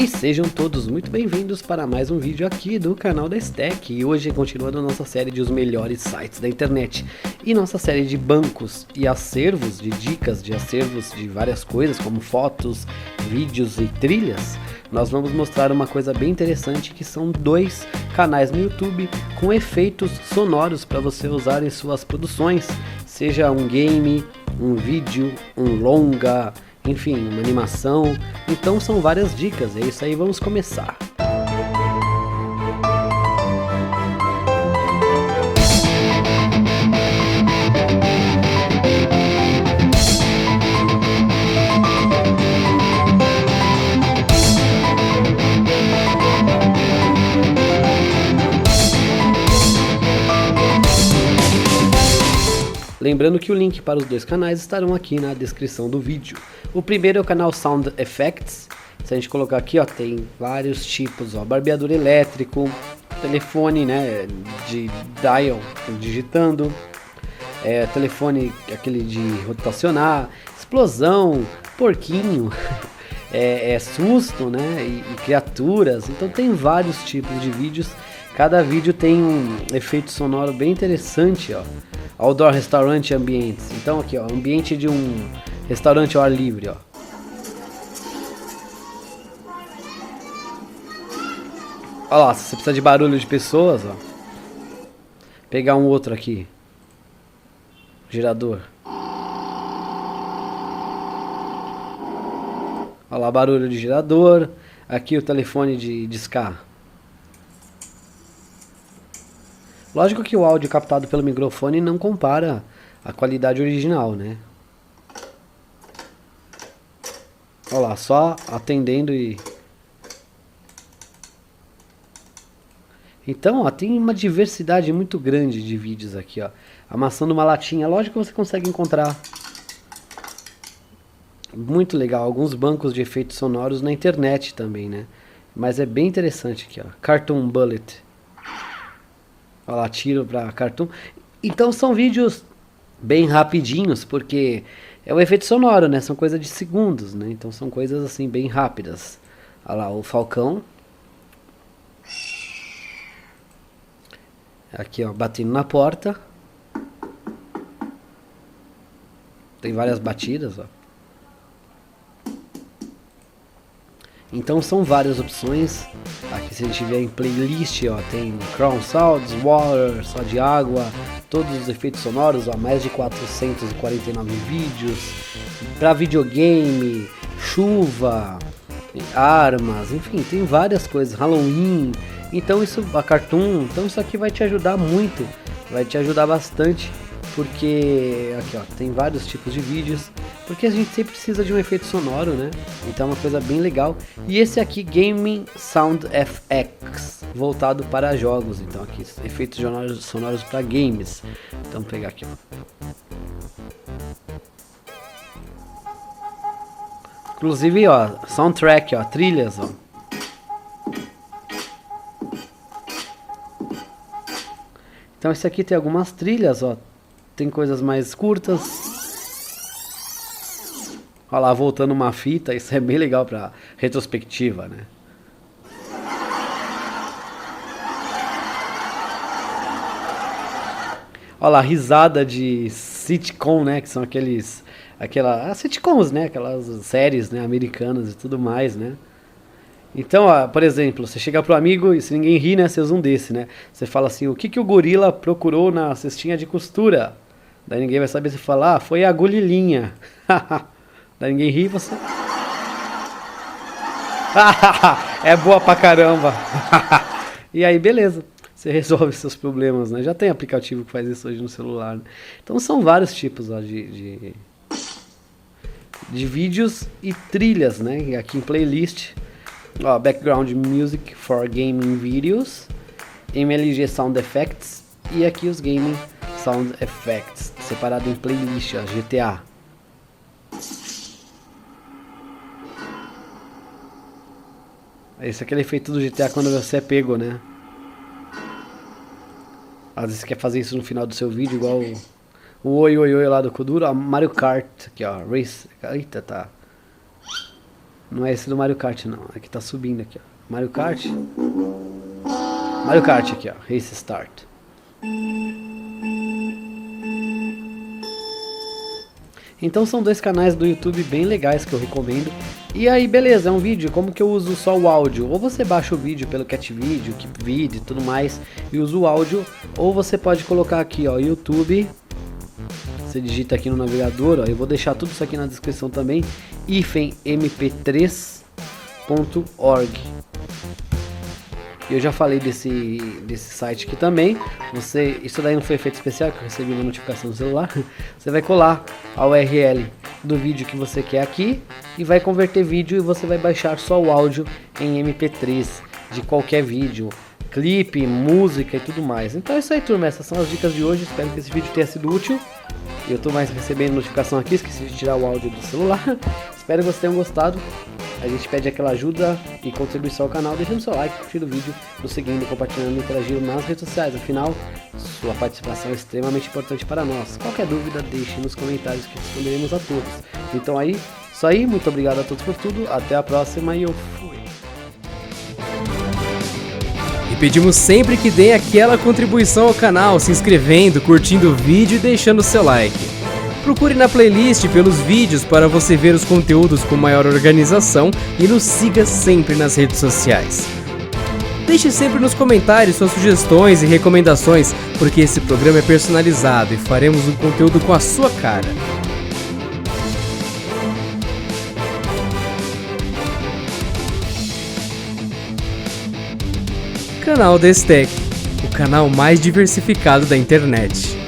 E sejam todos muito bem-vindos para mais um vídeo aqui do canal da Stack. E hoje continuando a nossa série de os melhores sites da internet. E nossa série de bancos e acervos, de dicas de acervos de várias coisas, como fotos, vídeos e trilhas. Nós vamos mostrar uma coisa bem interessante, que são dois canais no YouTube com efeitos sonoros para você usar em suas produções. Seja um game, um vídeo, um longa, enfim, uma animação. Então são várias dicas, é isso aí, vamos começar. Lembrando que o link para os dois canais estarão aqui na descrição do vídeo. O primeiro é o canal Sound Effects. Se a gente colocar aqui, ó, tem vários tipos, ó, barbeador elétrico, telefone, né, de dial, digitando, telefone aquele de rotacionar, explosão, porquinho, susto, né, e criaturas. Então tem vários tipos de vídeos. Cada vídeo tem um efeito sonoro bem interessante, ó. Outdoor restaurante ambientes. Então aqui, ó, ambiente de um restaurante ao ar livre, ó. Olha lá, se você precisa de barulho de pessoas, ó. Pegar um outro aqui. Gerador. Olha lá, barulho de gerador. Aqui o telefone de discar. Lógico que o áudio captado pelo microfone não compara a qualidade original, né? Olha lá, só atendendo e... Então, ó, tem uma diversidade muito grande de vídeos aqui, ó. Amassando uma latinha, lógico que você consegue encontrar. Muito legal, alguns bancos de efeitos sonoros na internet também, né? Mas é bem interessante aqui, ó. Cartoon Bullet. Olha lá, tiro pra cartoon. Então são vídeos bem rapidinhos, porque é o efeito sonoro, né? São coisas de segundos, né? Então são coisas assim bem rápidas. Olha lá, o falcão. Aqui, ó, batendo na porta. Tem várias batidas, ó. Então são várias opções. Aqui se a gente vier em playlist, ó, tem Crown Sounds, Water, só de água, todos os efeitos sonoros, ó, mais de 449 vídeos. Para videogame, chuva, armas, enfim, tem várias coisas, Halloween. Então isso, a Cartoon, então isso aqui vai te ajudar muito, vai te ajudar bastante, porque aqui, ó, tem vários tipos de vídeos. Porque a gente sempre precisa de um efeito sonoro, né? Então é uma coisa bem legal. E esse aqui, Gaming Sound FX, voltado para jogos. Então aqui, efeitos sonoros para games. Então vou pegar aqui, ó. Inclusive, ó, soundtrack, ó, trilhas, ó. Então esse aqui tem algumas trilhas, ó. Tem coisas mais curtas. Olha lá, voltando uma fita, isso é bem legal pra retrospectiva, né? Olha lá, risada de sitcom, né? Que são as sitcoms, né? Aquelas séries, né, americanas e tudo mais, né? Então, ó, por exemplo, você chega pro amigo e se ninguém ri, né? Você usa um desse, né? Você fala assim, o que o gorila procurou na cestinha de costura? Daí ninguém vai saber se falar, foi a agulhinha. Daí ninguém ri, você... é boa pra caramba. E aí, beleza. Você resolve seus problemas, né? Já tem aplicativo que faz isso hoje no celular, né? Então são vários tipos, ó, de vídeos e trilhas, né? E aqui em playlist, ó, Background Music for Gaming Videos, MLG Sound Effects e aqui os Gaming Sound Effects, separado em playlist, ó, GTA. Esse é aquele efeito do GTA quando você é pego, né? Às vezes você quer fazer isso no final do seu vídeo, igual o oi oi oi lá do Kuduro. Mario Kart, aqui ó, Race. Eita, tá. Não é esse do Mario Kart não, aqui tá subindo aqui, ó. Mario Kart. Mario Kart aqui, ó, Race Start. Então são dois canais do YouTube bem legais que eu recomendo. E aí beleza, é um vídeo, como que eu uso só o áudio? Ou você baixa o vídeo pelo CatVideo, KeepVideo e tudo mais e usa o áudio, ou você pode colocar aqui, ó, YouTube. Você digita aqui no navegador, ó, eu vou deixar tudo isso aqui na descrição também, mp3.org. Eu já falei desse site aqui também. Isso daí não foi efeito especial, que eu recebi uma notificação no celular. Você vai colar a URL do vídeo que você quer aqui e vai converter vídeo, e você vai baixar só o áudio em MP3 de qualquer vídeo, clipe, música e tudo mais. Então é isso aí, turma, essas são as dicas de hoje. Espero que esse vídeo tenha sido útil. Eu tô mais recebendo notificação aqui, esqueci de tirar o áudio do celular. Espero que vocês tenham gostado. A gente pede aquela ajuda e contribuição ao canal, deixando seu like, curtindo o vídeo, nos seguindo, compartilhando e interagindo nas redes sociais. Afinal, sua participação é extremamente importante para nós. Qualquer dúvida, deixe nos comentários que responderemos a todos. Então aí, isso aí, muito obrigado a todos por tudo, até a próxima e eu fui. E pedimos sempre que deem aquela contribuição ao canal, se inscrevendo, curtindo o vídeo e deixando seu like. Procure na playlist pelos vídeos para você ver os conteúdos com maior organização e nos siga sempre nas redes sociais. Deixe sempre nos comentários suas sugestões e recomendações, porque esse programa é personalizado e faremos um conteúdo com a sua cara. Canal Destec, o canal mais diversificado da internet.